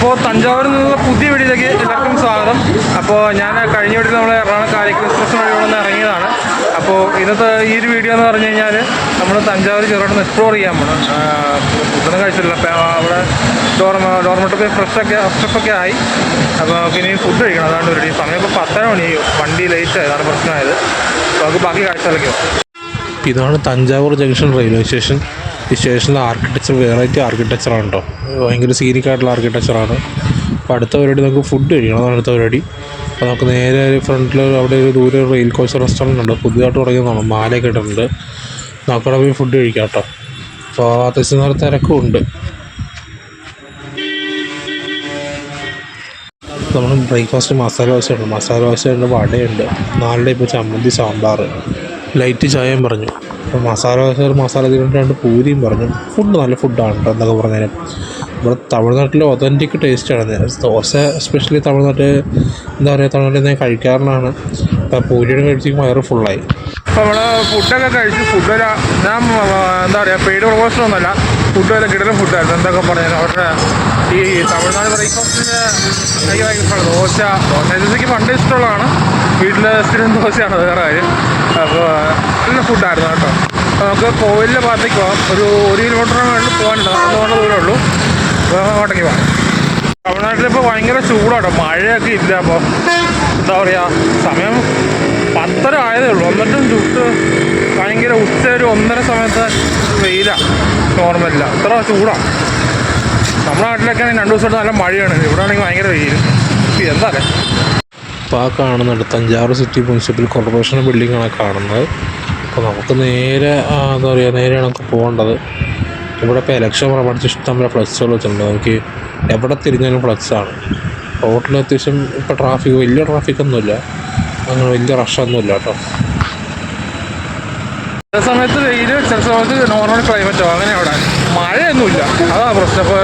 അപ്പോൾ തഞ്ചാവൂരിൽ നിന്നുള്ള പുതിയ വീഡിയോയിലേക്ക് എല്ലാവർക്കും സ്വാഗതം. അപ്പോൾ ഞാൻ കഴിഞ്ഞ വീട്ടിൽ നമ്മൾ എറണാകുളം കാലിക്കറ്റ് എക്സ്പ്രസ് വഴി ഇവിടെ നിന്ന് ഇറങ്ങിയതാണ്. അപ്പോൾ ഇന്നത്തെ ഈ ഒരു വീഡിയോ എന്ന് പറഞ്ഞു കഴിഞ്ഞാൽ നമ്മൾ തഞ്ചാവൂർ ചെറുതായിട്ട് എക്സ്പ്ലോർ ചെയ്യാൻ പോകണം. ഫുഡൊന്നും കഴിച്ചിട്ടില്ല. അപ്പോൾ അവിടെ ഡോർമെറ്ററി ഫ്രഷൊക്കെ ആയി. അപ്പോൾ നമുക്ക് ഇനി ഫുഡ് കഴിക്കണം. അതാണ് ഒരു സമയം ഇപ്പോൾ 10 മണി, വണ്ടി ലേറ്റ് ആയി, അതാണ് പ്രശ്നമായത്. അപ്പോൾ നമുക്ക് ബാക്കി കാഴ്ചകളൊക്കെ. ഇതാണ് തഞ്ചാവൂർ ജംഗ്ഷൻ റെയിൽവേ സ്റ്റേഷൻ. ഈ സ്റ്റേഷനിലെ ആർക്കിടെക്ചർ വെറൈറ്റി ആർക്കിടെക്ചറാണ് കേട്ടോ. ഭയങ്കര സീനിക് ആയിട്ടുള്ള ആർക്കിടെക്ചറാണ്. അപ്പോൾ അടുത്ത പരിപാടി നമുക്ക് ഫുഡ് കഴിക്കണം, അതാണ് അടുത്ത പരിപാടി. അപ്പോൾ നമുക്ക് നേരെ ഫ്രണ്ടിൽ അവിടെ ഒരു ദൂരെ റെയിൽ കോച്ച് റെസ്റ്റോറൻറ്റ് ഉണ്ട്, പുതിയതായിട്ട് തുടങ്ങിയതാണ്, മാലയൊക്കെ ഇട്ടിട്ടുണ്ട്. നമുക്കവിടെ പോയി ഫുഡ് കഴിക്കാം കേട്ടോ. അപ്പോൾ അത്യാവശ്യം നല്ല തിരക്കും ഉണ്ട്. നമ്മൾ ബ്രേക്ക്ഫാസ്റ്റ് മസാല ദോശയുണ്ട്, വടയുണ്ട്, 4 ടൈപ്പ് ചമ്മന്തി, സാമ്പാർ, ലൈറ്റ് ചായയും പറഞ്ഞു. അപ്പോൾ മസാല തിരിഞ്ഞിട്ട് പൂരിയും പറഞ്ഞു. ഫുഡ് നല്ല ഫുഡാണ് കേട്ടോ. എന്തൊക്കെ പറഞ്ഞാലും ഇവിടെ തമിഴ്നാട്ടിലെ ഒതൻറ്റിക് ടേസ്റ്റാണ് ദോശ. എസ്പെഷ്യലി തമിഴ്നാട്ടിൽ എന്താ പറയുക, തമിഴ്നാട്ടിൽ ഞാൻ കഴിക്കാറുള്ളതാണ്. അപ്പോൾ പൂരിയുടെ കഴിച്ചിരിക്കും വയറ് ഫുള്ളായി. അപ്പോൾ നമ്മൾ ഫുഡൊക്കെ കഴിച്ച് ഞാൻ എന്താ പറയുക, പെയ്ഡ് പ്രൊമോഷൻ ഒന്നുമല്ല, ഫുഡ് വല്ല കിടലും ഫുഡായിരുന്നു. എന്തൊക്കെ പറഞ്ഞാൽ അവരുടെ ഈ തമിഴ്നാട് ബ്രേക്ക്ഫാസ്റ്റിന് എനിക്ക് ഭയങ്കര ഇഷ്ടമാണ്. ദോശ എനിക്ക് പണ്ട് ഇഷ്ടമുള്ളതാണ്. വീട്ടിലെ സ്ഥിരം ദോശയാണ്, അത് വേറെ കാര്യം. അപ്പോൾ നല്ല ഫുഡായിരുന്നു കേട്ടോ. അപ്പോൾ നമുക്ക് കോവിലിൻ്റെ ഭാഗത്തേക്ക് പോകാം. ഒരു 1 കിലോമീറ്ററിന് വേണ്ടി പോകാനുണ്ട്, നടന്നുകൊണ്ട് ദൂരമേ ഉള്ളൂ. അപ്പോൾ അങ്ങോട്ടേക്ക് പോകാം. തമിഴ്നാട്ടിലിപ്പോൾ ഭയങ്കര ചൂടാട്ടോ, മഴയൊക്കെ ഇല്ല. അപ്പോൾ എന്താ പറയുക, സമയം 10:30 ആയതേ ഉള്ളൂ, എന്നിട്ടും ചുട്ട് ഭയങ്കര ഉച്ച ഒരു 1:30 സമയത്ത് വെയിലാണ്, നോർമലില്ല, അത്ര ചൂടാണ്. നമ്മുടെ നാട്ടിലൊക്കെ ആണെങ്കിൽ 2 ദിവസമായിട്ട് നല്ല മഴയാണ്, ഇവിടെ ആണെങ്കിൽ ഭയങ്കര വെയിൽ. എന്താ അല്ലേ. അപ്പോൾ ആ കാണുന്നുണ്ട് തഞ്ചാവൂർ സിറ്റി മുനിസിപ്പൽ കോർപ്പറേഷൻ ബിൽഡിങ്ങാണ് കാണുന്നത്. അപ്പോൾ നമുക്ക് നേരെ എന്താ പറയുക, നേരെയാണ് നമുക്ക് പോകേണ്ടത്. ഇവിടെ ഇപ്പോൾ ഇലക്ഷൻ പ്രമാണിച്ച് ഇഷ്ടംപോലെ ഫ്ലക്സുകൾ വെച്ചിട്ടുണ്ട്. നമുക്ക് എവിടെ തിരിഞ്ഞാലും ഫ്ലക്സാണ്. റോഡിൽ അത്യാവശ്യം ഇപ്പോൾ വലിയ ട്രാഫിക്കൊന്നുമില്ല, അങ്ങനെ വലിയ റഷൊന്നുമില്ല കേട്ടോ. ചില സമയത്ത് വെയിൽ, ചില സമയത്ത് നോർമൽ ക്ലൈമറ്റോ, അങ്ങനെ അവിടെ മഴയൊന്നുമില്ല, അതാണ് പ്രശ്നം. അപ്പോൾ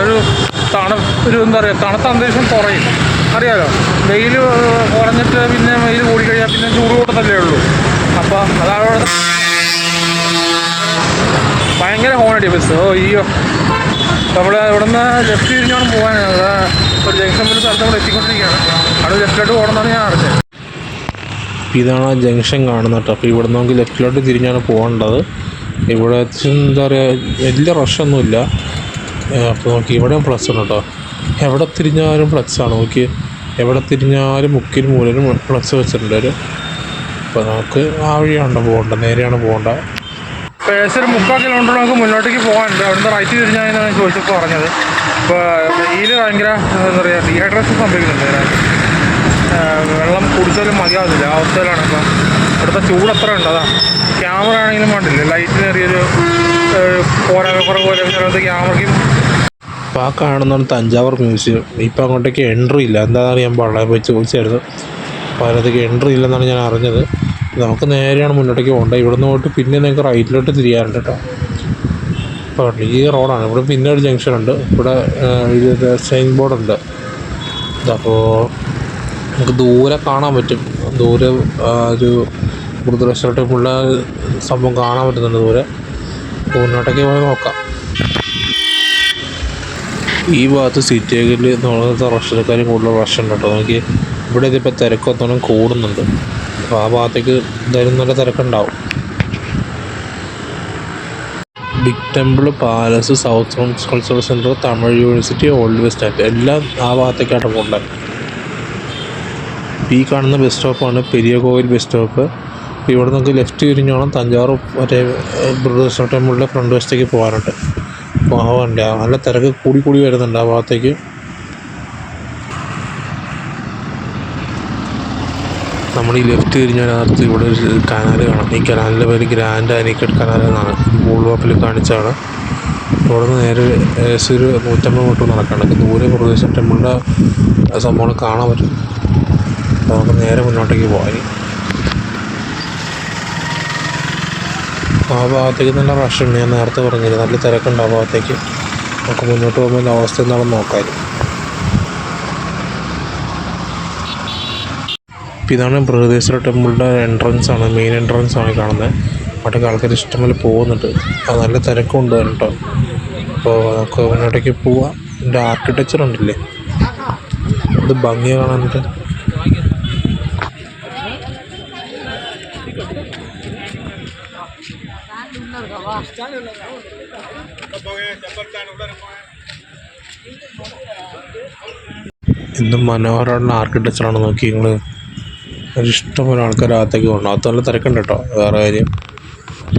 ഒരു എന്താ പറയുക, തണുത്ത അന്തരീക്ഷം കുറയും. അറിയാലോ, വെയിൽ കുറഞ്ഞിട്ട് പിന്നെ വെയിൽ കൂടിക്കഴിഞ്ഞാൽ പിന്നെ ചൂട് കൂട്ടത്തല്ലേ ഉള്ളൂ. അപ്പോൾ അതാണ് ഭയങ്കര ഹോണടി ബസ്. അയ്യോ, നമ്മൾ ഇവിടെ നിന്ന് ലെഫ്റ്റ് തിരിഞ്ഞാണ് പോകാനാണ്. ഒരു ജംഗ്ഷൻ ഒരു സ്ഥലത്ത് നമ്മൾ എത്തിക്കൊണ്ടിരിക്കുകയാണ്. അവിടെ ലെഫ്റ്റിലോട്ട് പോകണമെന്നാണ് ഞാൻ അറിഞ്ഞത്. ഇതാണ് ആ ജംഗ്ഷൻ കാണുന്നത് കേട്ടോ. അപ്പോൾ ഇവിടെ നമുക്ക് ലെഫ്റ്റിലോട്ട് തിരിഞ്ഞാണ് പോകേണ്ടത്. ഇവിടെ എന്താ പറയുക, വലിയ റഷൊന്നുമില്ല. അപ്പോൾ നോക്കി ഇവിടെയും ഫ്ലക്സ് ഉണ്ട് കേട്ടോ. എവിടെ തിരിഞ്ഞാലും ഫ്ലക്സാണ്. നോക്കി എവിടെ തിരിഞ്ഞാലും മുക്കിലും മൂലരും ഫ്ലക്സ് വെച്ചിട്ടുണ്ട്. അപ്പോൾ നമുക്ക് ആ വഴിയാണ് പോകേണ്ടത്, നേരെയാണ് പോകേണ്ടത്. ഏകദേശം ഒരു 3/4 കിലോമീറ്റർ നമുക്ക് മുന്നോട്ടേക്ക് പോകാനുണ്ട്. അവിടുന്ന് റൈറ്റ് തിരിഞ്ഞാൽ ചോദിച്ചപ്പോൾ പറഞ്ഞത്. ഇപ്പോൾ വെയിൽ ഭയങ്കര എന്താ പറയുക, ഡീഹൈഡ്രേഷൻ സംഭവിക്കുന്നുണ്ട്. വെള്ളം കുടിച്ചാലും മതിയാവുന്നില്ല, ആ അവസ്ഥയിലാണ്. അപ്പം ഇവിടുത്തെ ചൂട് അത്ര ഉണ്ട്. അതാണ് ക്യാമറ ആണെങ്കിലും വേണ്ടില്ല, ലൈറ്റിന് ചെറിയൊരു കുറവ് പോലെ ചിലത് ക്യാമറയ്ക്കും. അപ്പോൾ ആ കാണുന്നതാണ് തഞ്ചാവൂർ മ്യൂസിയം. ഇപ്പം അങ്ങോട്ടേക്ക് എൻട്രി ഇല്ല, എന്താണെന്ന് അറിയാൻ പാടില്ല. പോയി ചോദിച്ചായിരുന്നു. അപ്പോൾ അതിനകത്തേക്ക് എൻട്രി ഇല്ലെന്നാണ് ഞാൻ അറിഞ്ഞത്. നമുക്ക് നേരെയാണ് മുന്നോട്ടേക്ക് പോകേണ്ടത്. ഇവിടെ നിന്ന് പോയിട്ട് പിന്നെ നിങ്ങൾക്ക് റൈറ്റിലോട്ട് തിരിയാറുണ്ട് കേട്ടോ. അപ്പോൾ ഈ റോഡാണ്. ഇവിടെ പിന്നെ ഒരു ജംഗ്ഷനുണ്ട്. ഇവിടെ ഇത് സൈൻ ബോർഡുണ്ട്. അപ്പോൾ നമുക്ക് ദൂരെ കാണാൻ പറ്റും. ദൂരെ ഒരു മൃദുരേശ്വര ടെമ്പിളിലെ സംഭവം കാണാൻ പറ്റുന്നുണ്ട് ദൂരെ. മുന്നോട്ടേക്ക് പോയി നോക്കാം. ഈ ഭാഗത്ത് സിറ്റിയിൽ നോക്കുന്ന റഷ്യക്കാരും കൂടുതൽ റഷുണ്ട് കേട്ടോ. നമുക്ക് ഇവിടെ ഇതിപ്പോൾ തിരക്കൊത്തോളം കൂടുന്നുണ്ട്. അപ്പോൾ ആ ഭാഗത്തേക്ക് എന്തായാലും നല്ല തിരക്കുണ്ടാവും. Big temple, palace, south zone cultural centre, Tamil university, old bus stand എല്ലാം ആ ഭാഗത്തേക്കാണ് പോകേണ്ടത്. ഈ കാണുന്ന ബസ് സ്റ്റോപ്പാണ് പെരിയ കോവിൽ ബസ് സ്റ്റോപ്പ്. ഇവിടെ നമുക്ക് ലെഫ്റ്റ് തിരിഞ്ഞോണം തഞ്ചാവൂർ മറ്റേ ബൃഹദേശ്വര ടെമ്പിളിൻ്റെ ഫ്രണ്ട് വശത്തേക്ക് പോകാനുണ്ട്. അപ്പോൾ ആ വണ്ടി നല്ല തിരക്ക് കൂടി വരുന്നുണ്ട് ആ ഭാഗത്തേക്ക്. നമ്മൾ ഈ ലെഫ്റ്റ് തിരിഞ്ഞതിനകത്ത് ഇവിടെ ഒരു കനാൽ കാണാം. ഈ കനാലിൻ്റെ പേര് ഗ്രാൻഡ് അനിക്കട്ട് കനാൽ എന്നാണ്. ഗൂഗിൾ മാപ്പിൽ കാണിച്ചാണ്. ഇവിടെ നിന്ന് നേരെ ഏകദേശം ഒരു 150 മീറ്റർ നടക്കാണ്ട് ദൂരെ ബൃഹദേശ്വര ടെമ്പിളിൻ്റെ സംഭവം കാണാൻ പറ്റും. അപ്പോൾ നമുക്ക് നേരെ മുന്നോട്ടേക്ക് പോകാൻ. ആ ഭാഗത്തേക്ക് നല്ല റഷുണ്ട്. ഞാൻ നേരത്തെ പറഞ്ഞില്ല, നല്ല തിരക്കുണ്ട് ആ ഭാഗത്തേക്ക്. നമുക്ക് മുന്നോട്ട് പോകുമ്പോൾ അവസ്ഥ എന്താണെന്ന് നോക്കാം. ഇതാണ് ബൃഹദേശ്വര ടെമ്പിളിൻ്റെ എൻട്രൻസ് ആണ്, മെയിൻ എൻട്രൻസ് ആണ് കാണുന്നത്. അവിടേക്ക് ആൾക്കാർ ഇഷ്ടംപോലെ പോകുന്നുണ്ട്. അത് നല്ല തിരക്കുണ്ട് കേട്ടോ. അപ്പോൾ നമുക്ക് മുന്നോട്ടേക്ക് പോവാം. ഇതിൻ്റെ ആർക്കിടെക്ചർ ഉണ്ടല്ലേ, ഇത് ഭംഗിയാണ് കാണാനായിട്ട്. എന്ത് മനോഹരമായിട്ടുള്ള ആർക്കിടെക്ചറാണ് നോക്കി നിങ്ങൾ. ഇഷ്ടംപോലെ ആൾക്കാർ അകത്തേക്ക് പോകണം. അകത്ത് നല്ല തിരക്കുണ്ട് കേട്ടോ, വേറെ കാര്യം.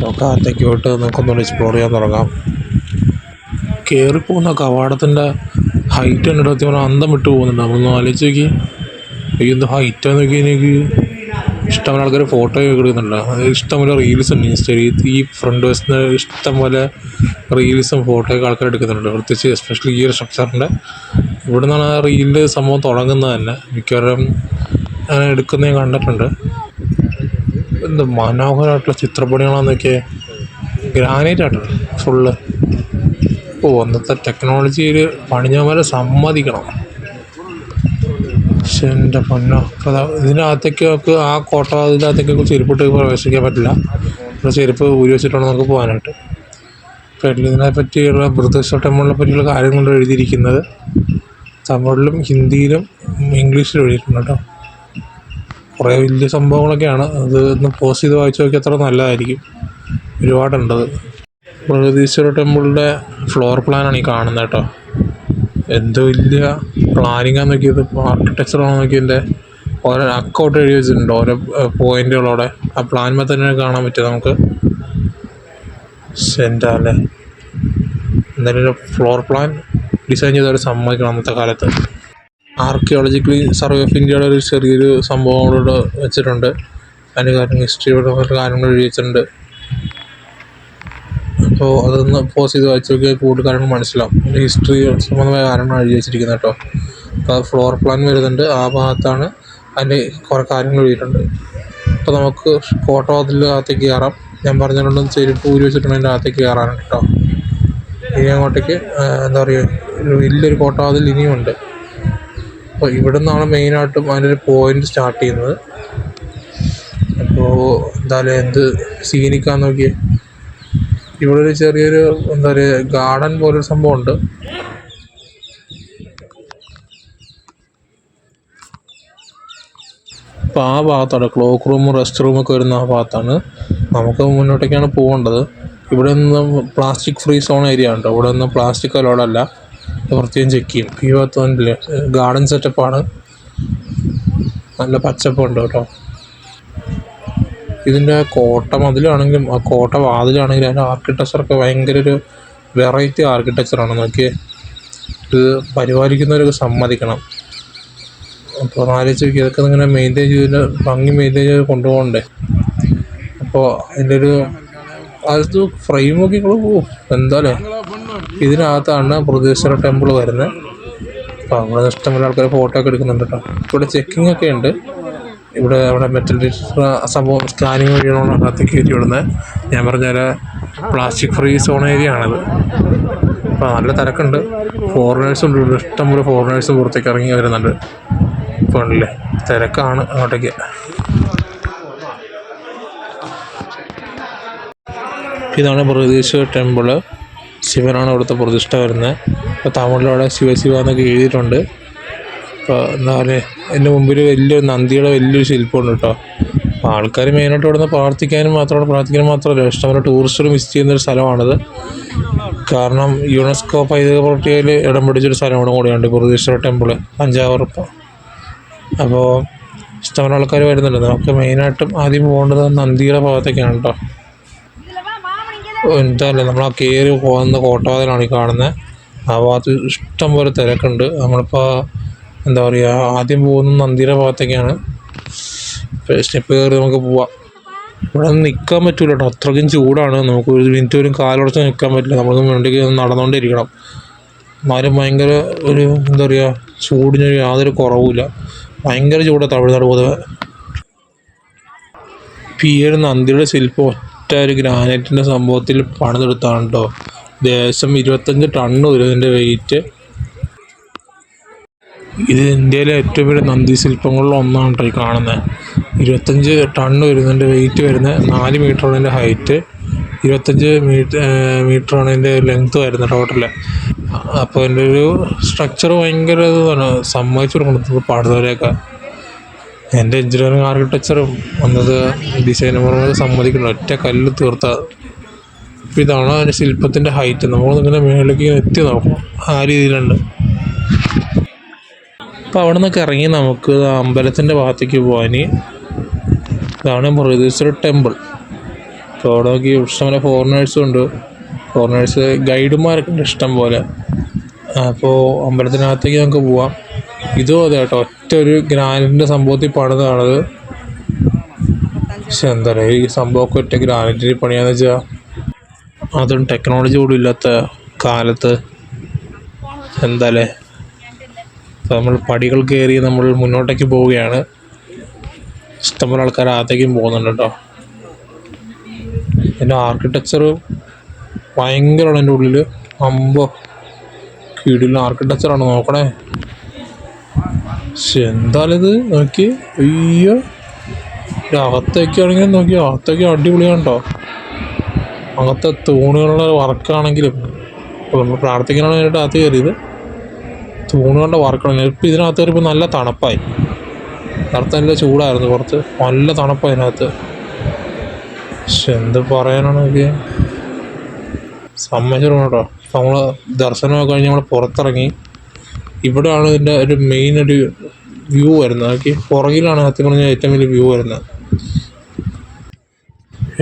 നമുക്ക് അകത്തേക്ക് പോയിട്ട് നമുക്കൊന്നുകൂടി എക്സ്പ്ലോർ ചെയ്യാൻ തുടങ്ങാം. കയറിപ്പോകുന്ന കവാടത്തിൻ്റെ ഹൈറ്റ് കണ്ടിട്ട് സത്യം അന്തം വിട്ട് പോകുന്നുണ്ട്. നമ്മളൊന്ന് ആലോചിച്ച് നോക്കി, എന്ത് ഹൈറ്റാന്ന് നോക്കി. എനിക്ക് ഇഷ്ടംപോലെ ആൾക്കാർ ഫോട്ടോ എടുക്കുന്നുണ്ട്. അത് ഇഷ്ടംപോലെ റീൽസ് ഉണ്ട് ഇൻസ്റ്റയിൽ. ഈ ഫ്രണ്ട് വശത്ത് ഇഷ്ടംപോലെ റീൽസും ഫോട്ടോയൊക്കെ ആൾക്കാർ എടുക്കുന്നുണ്ട്. പ്രത്യേകിച്ച് എസ്പെഷ്യലി ഈ ഒരു സ്ട്രക്ചറിൻ്റെ ഇവിടെ നിന്നാണ് ആ റീലിൻ്റെ സംഭവം തുടങ്ങുന്നത് തന്നെ. മിക്കവാറും അങ്ങനെ എടുക്കുന്നത് ഞാൻ കണ്ടിട്ടുണ്ട്. എന്ത് മനോഹരമായിട്ടുള്ള ചിത്രപ്പണികളാണെന്നൊക്കെ. ഗ്രാനൈറ്റ് ആയിട്ടുണ്ട് ഫുള്ള്. അന്നത്തെ ടെക്നോളജിയിൽ പണിഞ്ഞവരെ സമ്മതിക്കണം. പക്ഷെ എൻ്റെ പൊന്നോ, അപ്പോൾ ഇതിനകത്തേക്ക് നമുക്ക് ആ കോട്ട ഇതിനകത്തേക്ക് ചെരുപ്പിട്ട് പ്രവേശിക്കാൻ പറ്റില്ല. ഇവിടെ ചെരുപ്പ് ഊരി വെച്ചിട്ടാണ് നമുക്ക് പോകാനായിട്ട്. അപ്പോൾ ഇതിനെ പറ്റിയുള്ള ബൃഹദീശ്വര ടെമ്പിളിനെ പറ്റിയുള്ള കാര്യങ്ങൾ എഴുതിയിരിക്കുന്നത് തമിഴിലും ഹിന്ദിയിലും ഇംഗ്ലീഷിലും എഴുതിയിട്ടുണ്ട് കേട്ടോ. കുറേ വലിയ സംഭവങ്ങളൊക്കെയാണ്. അത് ഒന്ന് പോസ്റ്റ് ചെയ്ത് വായിച്ചു നോക്കി അത്ര നല്ലതായിരിക്കും. ഒരുപാടുണ്ടത്. ബൃഹദീശ്വര ടെമ്പിളിൻ്റെ ഫ്ലോർ പ്ലാനാണ് ഈ കാണുന്നത് കേട്ടോ. എന്ത് വലിയ പ്ലാനിങ്ങാന്ന് നോക്കിയത്, ആർക്കിടെക്ചറാണോ നോക്കിയതിൻ്റെ ഓരോ അക്കൗട്ട് എഴുതി വെച്ചിട്ടുണ്ട്, ഓരോ പോയിന്റുകളോടെ. ആ പ്ലാൻമേ തന്നെ കാണാൻ പറ്റും നമുക്ക്. സെൻ്റാ അല്ലേ. എന്തായാലും ഫ്ലോർ പ്ലാൻ ഡിസൈൻ ചെയ്തവരെ സമ്മതിക്കണം അന്നത്തെ കാലത്ത്. ആർക്കിയോളജിക്കലി സർവേ ഓഫ് ഇന്ത്യയുടെ ഒരു ചെറിയൊരു സംഭവം അവിടെ വെച്ചിട്ടുണ്ട്. അതിൻ്റെ കാര്യങ്ങൾ ഹിസ്റ്ററിയുടെ കാര്യങ്ങൾ എഴുതി വെച്ചിട്ടുണ്ട്. അപ്പോൾ അതൊന്ന് പോസ് ചെയ്ത് വായിച്ച് നോക്കിയാൽ കൂടുതൽ കാര്യങ്ങൾ മനസ്സിലാവും. ഹിസ്റ്ററി സംബന്ധമായ കാര്യങ്ങൾ എഴുതി വെച്ചിരിക്കുന്നത് കേട്ടോ. അപ്പോൾ ഫ്ലോർ പ്ലാൻ വരുന്നുണ്ട്. ആ ഭാഗത്താണ് അതിൻ്റെ കുറേ കാര്യങ്ങൾ എഴുതിയിട്ടുണ്ട്. അപ്പോൾ നമുക്ക് കോട്ട അതിനകത്തേക്ക് കയറാം. ഞാൻ പറഞ്ഞിട്ടുണ്ടെന്ന് ചെരുപ്പ് ഊരി വെച്ചിട്ടുണ്ട് അതിൻ്റെ അകത്തേക്ക് കയറാനാണ് കേട്ടോ. ഇനി അങ്ങോട്ടേക്ക് എന്താ പറയുക, ഒരു വലിയൊരു കോട്ട അതിൽ ഇനിയുമുണ്ട്. അപ്പോൾ ഇവിടെ നിന്നാണ് മെയിനായിട്ടും അതിൻ്റെ ഒരു പോയിന്റ് സ്റ്റാർട്ട് ചെയ്യുന്നത്. അപ്പോൾ എന്തായാലും എന്ത് സീനിക്കാന്ന് നോക്കിയേ. ഇവിടെ ഒരു ചെറിയൊരു എന്താ പറയുക ഗാർഡൻ പോലൊരു സംഭവമുണ്ട്. അപ്പോൾ ആ ഭാഗത്താണ് ക്ലോക്ക് റൂമും റെസ്റ്റ് റൂമൊക്കെ വരുന്ന ആ ഭാഗത്താണ്. നമുക്ക് മുന്നോട്ടേക്കാണ് പോകേണ്ടത്. ഇവിടെ നിന്ന് പ്ലാസ്റ്റിക് ഫ്രീ സോൺ ഏരിയ ഉണ്ട്. ഇവിടെ നിന്ന് പ്ലാസ്റ്റിക് അലോഡല്ല, പ്രത്യേകം ചെക്ക് ചെയ്യും. ഈ ഭാഗത്ത് വന്നില്ലേ ഗാർഡൻ സെറ്റപ്പാണ്, നല്ല പച്ചപ്പുണ്ട് കേട്ടോ. ഇതിൻ്റെ കോട്ട മതിലാണെങ്കിലും ആ കോട്ട വാതിലാണെങ്കിലും അതിൻ്റെ ആർക്കിടെക്ചറൊക്കെ ഭയങ്കര ഒരു വെറൈറ്റി ആർക്കിടെക്ചറാണ്. നോക്കിയേ, ഇത് പരിപാലിക്കുന്നവരൊക്കെ സമ്മതിക്കണം. അപ്പോൾ ആലോചിച്ച് നോക്കി, ഇതൊക്കെ ഇങ്ങനെ മെയിൻറ്റെയിൻ ചെയ്തിട്ട് ഭംഗി മെയിൻറ്റെയിൻ ചെയ്ത് കൊണ്ടുപോകണ്ടേ. അപ്പോൾ അതിൻ്റെ ഒരു അത് ഫ്രെയിം നോക്കി എന്താല്ലേ. ഇതിനകത്താണ് ബൃഹദീശ്വര ടെമ്പിൾ വരുന്നത്. അപ്പോൾ അവിടെ ഇഷ്ടംപോലെ ആൾക്കാർ ഫോട്ടോ ഒക്കെ എടുക്കുന്നുണ്ട് കേട്ടോ. ഇവിടെ ചെക്കിംഗ് ഒക്കെ ഉണ്ട്. ഇവിടെ മെറ്റൽ സംഭവം സ്കാനിങ് വഴിയാണ് അകത്തേക്ക് കയറ്റി വിടുന്നത്. ഞാൻ പറഞ്ഞാൽ പ്ലാസ്റ്റിക് ഫ്രീ സോൺ ഏരിയ ആണത്. അപ്പോൾ നല്ല തിരക്കുണ്ട്. ഫോറിനേഴ്സും ഉണ്ട്. ഇവിടെ ഇഷ്ടംപോലെ ഫോറിനേഴ്സും പുറത്തേക്ക് ഇറങ്ങി വരുന്നുണ്ട്. ഇപ്പോൾ ഉണ്ടല്ലേ തിരക്കാണ് അങ്ങോട്ടേക്ക്. ഇതാണ് ബൃഹദീശ്വര ടെമ്പിള്. ശിവനാണ് ഇവിടുത്തെ പ്രതിഷ്ഠ വരുന്നത്. ഇപ്പോൾ തമിഴിലവിടെ ശിവ എന്നൊക്കെ എഴുതിയിട്ടുണ്ട്. ഇപ്പോൾ എന്താ പറയുക, എൻ്റെ മുമ്പിൽ വലിയൊരു നന്ദിയുടെ വലിയൊരു ശില്പമുണ്ട് കേട്ടോ. അപ്പോൾ ആൾക്കാർ മെയിനായിട്ട് ഇവിടെ നിന്ന് പ്രാർത്ഥിക്കാനും മാത്രമല്ല ഇഷ്ടംപോലെ ടൂറിസ്റ്റുകൾ വിസിറ്റ് ചെയ്യുന്നൊരു സ്ഥലമാണിത്. കാരണം യുനെസ്കോ പൈതൃക പട്ടികയിൽ ഇടം പിടിച്ചൊരു സ്ഥലം കൂടിയുണ്ട് ബൃഹദീശ്വര ടെമ്പിള്, തഞ്ചാവൂർ. അപ്പോൾ ഇഷ്ടംപോലെ ആൾക്കാർ വരുന്നുണ്ട്. നമുക്ക് മെയിനായിട്ടും ആദ്യം പോകേണ്ടത് നന്ദിയുടെ ഭാഗത്തേക്കാണ് കേട്ടോ. എന്തായാലും നമ്മൾ ആ കയറി പോകുന്ന കോട്ടവാതിലാണ് ഈ കാണുന്നത്. ആ ഭാഗത്ത് ഇഷ്ടം പോലെ തിരക്കുണ്ട്. നമ്മളിപ്പോൾ എന്താ പറയുക, ആദ്യം പോകുന്ന നന്ദിയുടെ ഭാഗത്തേക്കാണ്. സ്റ്റെപ്പ് കയറി നമുക്ക് പോവാം. ഇവിടെ നിന്ന് നിൽക്കാൻ പറ്റില്ല കേട്ടോ, അത്രയ്ക്കും ചൂടാണ്. നമുക്ക് ഒരു മിനിറ്റ് പോലും കാലുടച്ച് നിൽക്കാൻ പറ്റില്ല. നമുക്ക് വേണ്ടിക്ക് നടന്നുകൊണ്ടിരിക്കണം. എന്നാലും ഭയങ്കര ഒരു എന്താ പറയുക, ചൂടിന് യാതൊരു കുറവുമില്ല. ഭയങ്കര ചൂടാണ് തമിഴ്നാട് പൊതുവെ. ഈ ഒരു നന്ദിയുടെ ശില്പം ഒറ്റ ഒരു ഗ്രാനൈറ്റിൻ്റെ സംഭവത്തിൽ പണിതെടുത്താണ് കേട്ടോ. ദേശം 25 ടണ്ണ് വരും ഇതിൻ്റെ വെയിറ്റ്. ഇത് ഇന്ത്യയിലെ ഏറ്റവും വലിയ നന്ദി ശില്പങ്ങളിൽ ഒന്നാണ് കേട്ടോ ഈ കാണുന്നത്. 25 ടണ്ണ് വരുന്നതിൻ്റെ വെയിറ്റ് വരുന്നത്. 4 മീറ്ററാണ് ഇതിൻ്റെ ഹൈറ്റ്. 25 മീറ്ററാണ് ഇതിൻ്റെ ലെങ്ത്ത് വരുന്നത് ടോട്ടൽ. അപ്പോൾ എൻ്റെ ഒരു സ്ട്രക്ചർ ഭയങ്കര ഇതാണ്, സമ്മതിച്ചു കൊടുക്കുന്നത് പാടുന്നവരെയൊക്കെ. എൻ്റെ എഞ്ചിനീയറിംഗ് ആർക്കിടെക്ചറും വന്നത് ഡിസൈനർമാരെ സമ്മതിക്കണം, ഒറ്റ കല്ല് തീർത്ത. അപ്പോൾ ഇതാണ് അതിൻ്റെ ശില്പത്തിൻ്റെ ഹൈറ്റ്. നമ്മളിങ്ങനെ മേളിലേക്ക് എത്തി നോക്കണം, ആ രീതിയിലുണ്ട്. അപ്പോൾ അവിടെ നിന്നൊക്കെ ഇറങ്ങി നമുക്ക് അമ്പലത്തിൻ്റെ ഭാഗത്തേക്ക് പോകാൻ. ഇതാണ് ബൃഹദീശ്വര ടെമ്പിൾ. അപ്പോൾ അവിടെ നോക്കി ഇഷ്ടംപോലെ ഫോറിനേഴ്സും ഉണ്ട്, ഫോറിനേഴ്സ് ഗൈഡുമാരൊക്കെ ഉണ്ട് ഇഷ്ടം പോലെ. അപ്പോൾ അമ്പലത്തിനകത്തേക്ക് നമുക്ക് പോവാം. ഇതും അതെ കേട്ടോ, ഒറ്റ ഒരു ഗ്രാനൈറ്റിൻ്റെ സംഭവത്തിൽ പണിതാണത്. പക്ഷെ എന്താ പറയുക, ഈ സംഭവമൊക്കെ ഒറ്റ ഗ്രാനൈറ്റിൽ പണിയാന്ന് വെച്ചാൽ അതും ടെക്നോളജി കൂടി ഇല്ലാത്ത കാലത്ത് എന്താല്ലേ. അപ്പോൾ നമ്മൾ പടികൾ കയറി നമ്മൾ മുന്നോട്ടേക്ക് പോവുകയാണ്. ഇഷ്ടംപോലെ ആൾക്കാർ അകത്തേക്കും പോകുന്നുണ്ട് കേട്ടോ. എൻ്റെ ആർക്കിടെക്ചർ ഭയങ്കരമാണ് എൻ്റെ ഉള്ളിൽ. അമ്പോ കീഴിലുള്ള ആർക്കിടെക്ചറാണ്, നോക്കണേ. പക്ഷെ എന്താണിത് നോക്കി, അയ്യോ അകത്തേക്കാണെങ്കിലും നോക്കി, അകത്തേക്ക് അടിപൊളിയാണ് കേട്ടോ. അകത്തെ തൂണുകളുടെ വർക്കാണെങ്കിലും ഇപ്പോൾ നമ്മൾ പ്രാർത്ഥിക്കാനാണ് വേണ്ടിയിട്ട് അകത്ത് കയറിയത്. തൂണുകളുടെ വർക്കാണെങ്കിലും ഇപ്പം ഇതിനകത്ത് കയറിയപ്പോൾ നല്ല തണുപ്പായി. നേരത്തെ നല്ല ചൂടായിരുന്നു, പുറത്ത് നല്ല തണുപ്പായി ഇതിനകത്ത്. പക്ഷെ എന്ത് പറയാനാണ് നോക്കി, സമ്മതിച്ചിരുന്നു കേട്ടോ. നമ്മൾ ദർശനമൊക്കെ കഴിഞ്ഞ് നമ്മൾ പുറത്തിറങ്ങി. ഇവിടെയാണ് ഇതിൻ്റെ ഒരു മെയിൻ ഒരു വ്യൂ വരുന്നത്. നോക്കി പുറകിലാണ് സത്യം പറഞ്ഞാൽ ഏറ്റവും വലിയ വ്യൂ വരുന്നത്.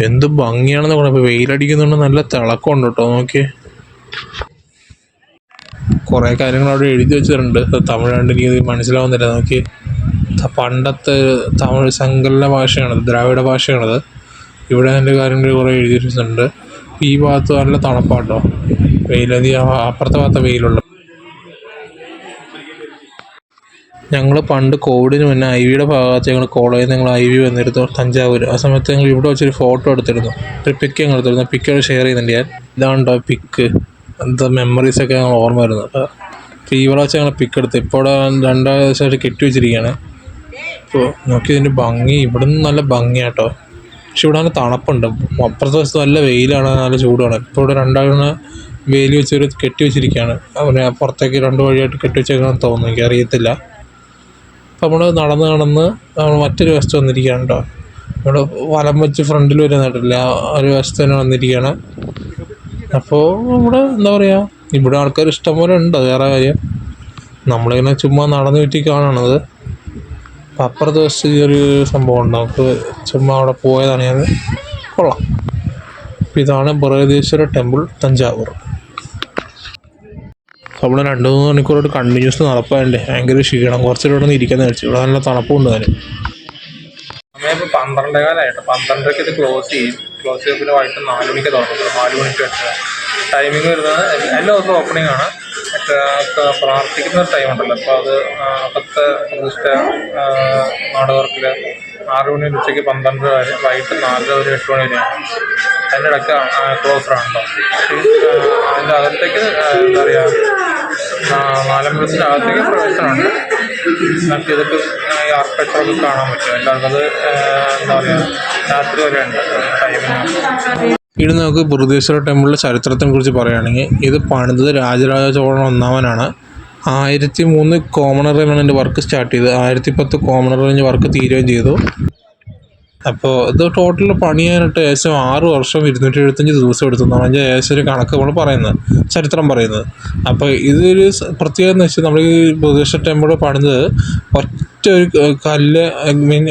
എന്ത് ഭംഗിയാണെന്ന് പറയാം. ഇപ്പോൾ വെയിലടിക്കുന്നുണ്ട്, നല്ല തിളക്കമുണ്ട് കേട്ടോ. നോക്കി കുറേ കാര്യങ്ങൾ അവിടെ എഴുതി വെച്ചിട്ടുണ്ട്, തമിഴാണ്ട് എനിക്ക് മനസ്സിലാവുന്നില്ല. നോക്കി പണ്ടത്തെ തമിഴ് സങ്കലന ഭാഷയാണത്, ദ്രാവിഡ ഭാഷയാണത്. ഇവിടെ അതിൻ്റെ കാര്യങ്ങൾ കുറേ എഴുതി വെച്ചിട്ടുണ്ട്. ഈ ഭാഗത്ത് നല്ല തണുപ്പാട്ടോ, വെയിലധികം അപ്പുറത്തെ ഭാഗത്തെ വെയിലുള്ള. ഞങ്ങൾ പണ്ട് കോവിഡിന് മുന്നേ IVയുടെ ഭാഗത്ത് ഞങ്ങൾ കോളേജിൽ നിന്ന് ഞങ്ങൾ IV വന്നിരുന്നു തഞ്ചാവൂർ. ആ സമയത്ത് ഞങ്ങൾ ഇവിടെ വെച്ചൊരു ഫോട്ടോ എടുത്തിരുന്നു, ഒരു പിക്ക് ഞങ്ങൾ എടുത്തിരുന്നു. പിക്കോട് ഷെയർ ചെയ്യുന്നുണ്ട് ഞാൻ. ഇതാണ്ടോ പിക്ക്, എന്താ മെമ്മറീസൊക്കെ ഞങ്ങൾ ഓർമ്മ വരുന്നത്. അപ്പോൾ ഇവിടെ വെച്ച് ഞങ്ങൾ പിക്ക് എടുത്ത് ഇപ്പോൾ ഇവിടെ 2 ദിവസമായിട്ട് കെട്ടി വെച്ചിരിക്കുകയാണ്. അപ്പോൾ നോക്കി ഇതിൻ്റെ ഭംഗി, ഇവിടെ നിന്ന് നല്ല ഭംഗിയാട്ടോ. പക്ഷെ ഇവിടെ നല്ല തണുപ്പുണ്ട്. അപ്പുറത്തെ വശത്ത് നല്ല വെയിലാണ്, നല്ല ചൂടാണ്. ഇപ്പോൾ ഇവിടെ 2 വെയിൽ വെച്ചൊരു കെട്ടി വെച്ചിരിക്കുകയാണ്. അവനെ പുറത്തേക്ക് 2 വഴിയായിട്ട് കെട്ടി വെച്ചേക്കാണെന്ന് തോന്നുന്നു, എനിക്കറിയത്തില്ല. അപ്പോൾ നമ്മൾ നടന്ന് നമ്മൾ മറ്റൊരു വശത്ത് വന്നിരിക്കുകയാണ് കേട്ടോ. ഇവിടെ വലം വെച്ച് ഫ്രണ്ടിൽ വരുന്നിട്ടില്ല, ഒരു വശത്ത് തന്നെ വന്നിരിക്കുകയാണ്. അപ്പോൾ ഇവിടെ എന്താ പറയുക, ഇവിടെ ആൾക്കാർ ഇഷ്ടംപോലെ ഉണ്ട്, അത് വേറെ കാര്യം. നമ്മളിങ്ങനെ ചുമ്മാ നടന്നു ചുറ്റി കാണണത്. അപ്പം അപ്പുറത്തെ വശത്ത് ഈ ഒരു സംഭവം ഉണ്ട്, നമുക്ക് ചുമ്മാ അവിടെ പോയതാണ് ഞാൻ. കൊള്ളാം. അപ്പം ഇതാണ് ബൃഹദീശ്വര ടെമ്പിൾ, തഞ്ചാവൂർ. നമ്മൾ 2-3 മണിക്കൂറായിട്ട് കണ്ടിന്യൂസ് നടപ്പായല്ലേ, ഭയങ്കര ക്ഷീണം. കുറച്ചൊരു ഇവിടെ നിന്ന് ഇരിക്കാൻ കഴിച്ചു. ഇവിടെ നല്ല തണുപ്പുണ്ട് അതിന്. നമ്മളിപ്പോൾ 12:15 12:30 ഇത് ക്ലോസ് ചെയ്യും. ക്ലോസ് ചെയ്ത് പിന്നെ വൈകിട്ട് 4 മണിക്ക് തുറക്കുന്നത്, 4 മണിക്ക് വെച്ച് ടൈമിങ് വരുന്നത്. എല്ലാ ദിവസവും ഓപ്പണിംഗ് ആണ്. പ്രാർത്ഥിക്കുന്ന ടൈം ഉണ്ടല്ലോ, അപ്പോൾ അത് അകത്തെ പ്രതിഷ്ഠ നാടകവർക്കിൽ 6 മണി ഉച്ചയ്ക്ക് 12 വരെ, വൈകിട്ട് 4 ഒരു 8 മണി വരെയാണ്. അതിൻ്റെ ഇടയ്ക്ക് ക്ലോസറാണ് കേട്ടോ. അതിൻ്റെ അകത്തേക്ക് എന്താ പറയുക, 4 അമ്പലത്തിനകത്തേക്ക് പ്രവേശനമുണ്ട്. നമുക്ക് ഇതൊക്കെ ഈ ആർക്കിടെക്ചറൊക്കെ കാണാൻ പറ്റും. എല്ലാവർക്കും അത് എന്താ പറയുക, രാത്രി വരെ ഉണ്ട് ടൈമിന്. ഇനി നമുക്ക് ബൃഹദീശ്വര ടെമ്പിളിൻ്റെ ചരിത്രത്തിനെ കുറിച്ച് പറയുകയാണെങ്കിൽ, ഇത് പണിതത് രാജരാജ ചോളൻ 1-വനാണ്. 1003 കോമണർ റേഞ്ചാണ് എൻ്റെ വർക്ക് സ്റ്റാർട്ട് ചെയ്തത്. 1010 കോമണർ റേഞ്ച് വർക്ക് തീരുകയും ചെയ്തു. അപ്പോൾ ഇത് ടോട്ടൽ പണിയാനായിട്ട് ഏകദേശം 6 വർഷം 275 ദിവസം എടുത്തെന്നാണ് ഏകദേശം ഒരു കണക്ക് നമ്മൾ പറയുന്നത്, ചരിത്രം പറയുന്നത്. അപ്പോൾ ഇതൊരു പ്രത്യേകത എന്ന് വെച്ചാൽ, നമ്മൾ ഈ ബൃഹദീശ്വര ടെമ്പിൾ പണിത് ഒറ്റ ഒരു കല്ല്,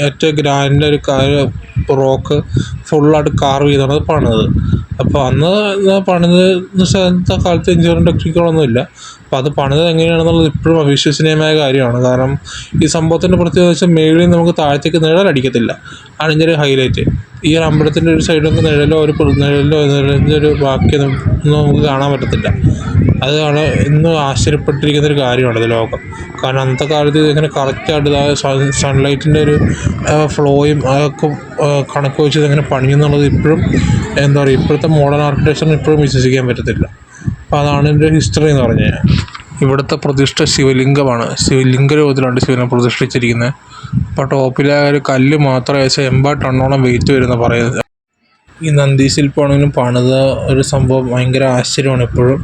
ഒറ്റ ഗ്രാൻഡിൻ്റെ ഒരു റോക്ക് ഫുള്ളായിട്ട് കാർവ് ചെയ്താണ് അത് പണിത്. അപ്പോൾ അന്ന് പണിത് അന്നത്തെ കാലത്ത് എഞ്ചിനീയറിംഗ് ടെക്നിക്കുകളൊന്നുമില്ല. അപ്പോൾ അത് പണിത് എങ്ങനെയാണെന്നുള്ളത് ഇപ്പോഴും അവിശ്വസനീയമായ കാര്യമാണ്. കാരണം ഈ സംഭവത്തിൻ്റെ പ്രത്യേകത വെച്ചാൽ മേളിൽ നമുക്ക് താഴത്തേക്ക് നിഴലടിക്കത്തില്ല, ആണ് ഇതിൻ്റെ ഒരു ഹൈലൈറ്റ്. ഈ ഒരു അമ്പലത്തിൻ്റെ ഒരു സൈഡിൽ നമുക്ക് നിഴലിൻ്റെ ഒരു ബാക്കിയൊന്നും നമുക്ക് കാണാൻ പറ്റത്തില്ല. അതാണ് ഇന്ന് ആശ്ചര്യപ്പെട്ടിരിക്കുന്നൊരു കാര്യമാണത് ലോകം. കാരണം അന്നത്തെ കാലത്ത് ഇങ്ങനെ കറക്റ്റായിട്ട് സൺലൈറ്റിൻ്റെ ഒരു ഫ്ലോയും അതൊക്കെ കണക്ക് വെച്ച് ഇതെങ്ങനെ പണിയുന്നുള്ളത് ഇപ്പോഴും എന്താ പറയുക, ഇപ്പോഴത്തെ മോഡേൺ ആർക്കിടെക്ചറിന് ഇപ്പോഴും വിശ്വസിക്കാൻ പറ്റത്തില്ല. അപ്പോൾ അതാണ് ഇതിൻ്റെ ഹിസ്റ്ററി എന്ന് പറഞ്ഞു കഴിഞ്ഞാൽ. ഇവിടുത്തെ പ്രതിഷ്ഠ ശിവലിംഗമാണ്. ശിവലിംഗ രൂപത്തിലാണ് ശിവനെ പ്രതിഷ്ഠിച്ചിരിക്കുന്നത്. അപ്പോൾ ടോപ്പിലെ ഒരു കല്ല് മാത്രം ഏകദേശം 80 ടണ്ണോളം വെയിറ്റ് വരുന്ന പറയുന്നത്. ഈ നന്ദി ശില്പമാണെങ്കിലും പണിത ഒരു സംഭവം ഭയങ്കര ആശ്ചര്യമാണ് എപ്പോഴും.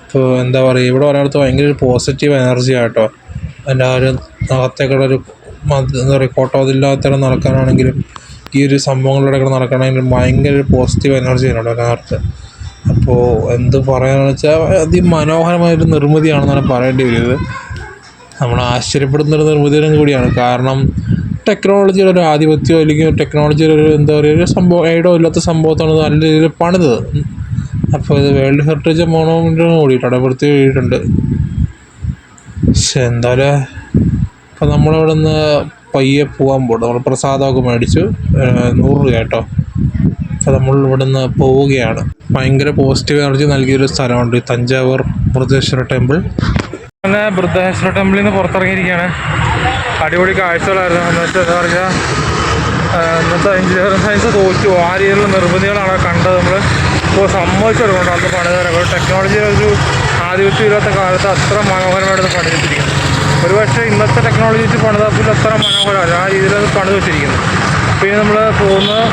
ഇപ്പോൾ എന്താ പറയുക, ഇവിടെ ഒരാൾക്ക് ഭയങ്കര ഒരു പോസിറ്റീവ് എനർജി ആട്ടോ. അതിൻ്റെ ആ ഒരു അകത്തേക്കുള്ള ഒരു എന്താ പറയുക, കോട്ടവതില്ലാത്ത നടക്കാനാണെങ്കിലും ഈ ഒരു സംഭവങ്ങളുടെ ഒക്കെ നടക്കണമെങ്കിലും ഭയങ്കര ഒരു പോസിറ്റീവ് എനർജി ആണ് അതിനകത്ത്. അപ്പോൾ എന്ത് പറയാമെന്ന് വെച്ചാൽ അതിമനോഹരമായൊരു നിർമ്മിതിയാണെന്നാണ് പറയേണ്ടി വരുന്നത്. നമ്മൾ ആശ്ചര്യപ്പെടുന്നൊരു നിർമ്മിതിയും കൂടിയാണ്. കാരണം ടെക്നോളജിയുടെ ഒരു ആധിപത്യം അല്ലെങ്കിൽ ടെക്നോളജിയുടെ ഒരു എന്താ പറയുക ഒരു സംഭവം എവിടോ ഇല്ലാത്ത സംഭവത്താണ് നല്ല രീതിയിൽ പണിതത്. അപ്പോൾ ഇത് വേൾഡ് ഹെറിറ്റേജ് മോണമെൻറ്റിന് കൂടിയിട്ടുണ്ട്, വൃത്തി എഴുതിയിട്ടുണ്ട്. പക്ഷെ എന്തായാലും അപ്പോൾ നമ്മളിവിടെ നിന്ന് പയ്യെ പോകാൻ പോകും. നമ്മൾ പ്രസാദമൊക്കെ മേടിച്ചു, 100 രൂപ കേട്ടോ. അപ്പോൾ നമ്മൾ ഇവിടെ നിന്ന് പോവുകയാണ്. ഭയങ്കര പോസിറ്റീവ് എനർജി നൽകിയൊരു സ്ഥലമുണ്ട് ഈ തഞ്ചാവൂർ ബൃഹദേശ്വര ടെമ്പിൾ. അങ്ങനെ ബൃഹദേശ്വര ടെമ്പിളിൽ നിന്ന് പുറത്തിറങ്ങിയിരിക്കുകയാണ്. അടിപൊളി കാഴ്ചകളായിരുന്നു. എന്നുവെച്ചാൽ എന്താ പറയുക, ഇന്നത്തെ എഞ്ചിനീയറിംഗ് സയൻസ് തോറ്റു ആ രീതിയിലുള്ള നിർമ്മിതികളാണ് കണ്ടത്. നമ്മൾ ഇപ്പോൾ സമ്മതിച്ചെടുക്കണം അന്ന് പണിതരൊക്കെ ടെക്നോളജിയുടെ ഒരു ആധിപത്യം ഇല്ലാത്ത കാലത്ത് അത്ര മനോഹരമായിട്ട് പണിതിട്ടിരിക്കുന്നത്. ഒരുപക്ഷെ ഇന്നത്തെ ടെക്നോളജി വെച്ച് പണിതപ്പോൾ അത്ര മനോഹരമല്ല, ആ രീതിയിൽ അത് പണിത് വെച്ചിരിക്കുന്നത്. പിന്നെ നമ്മൾ പോകുന്നത്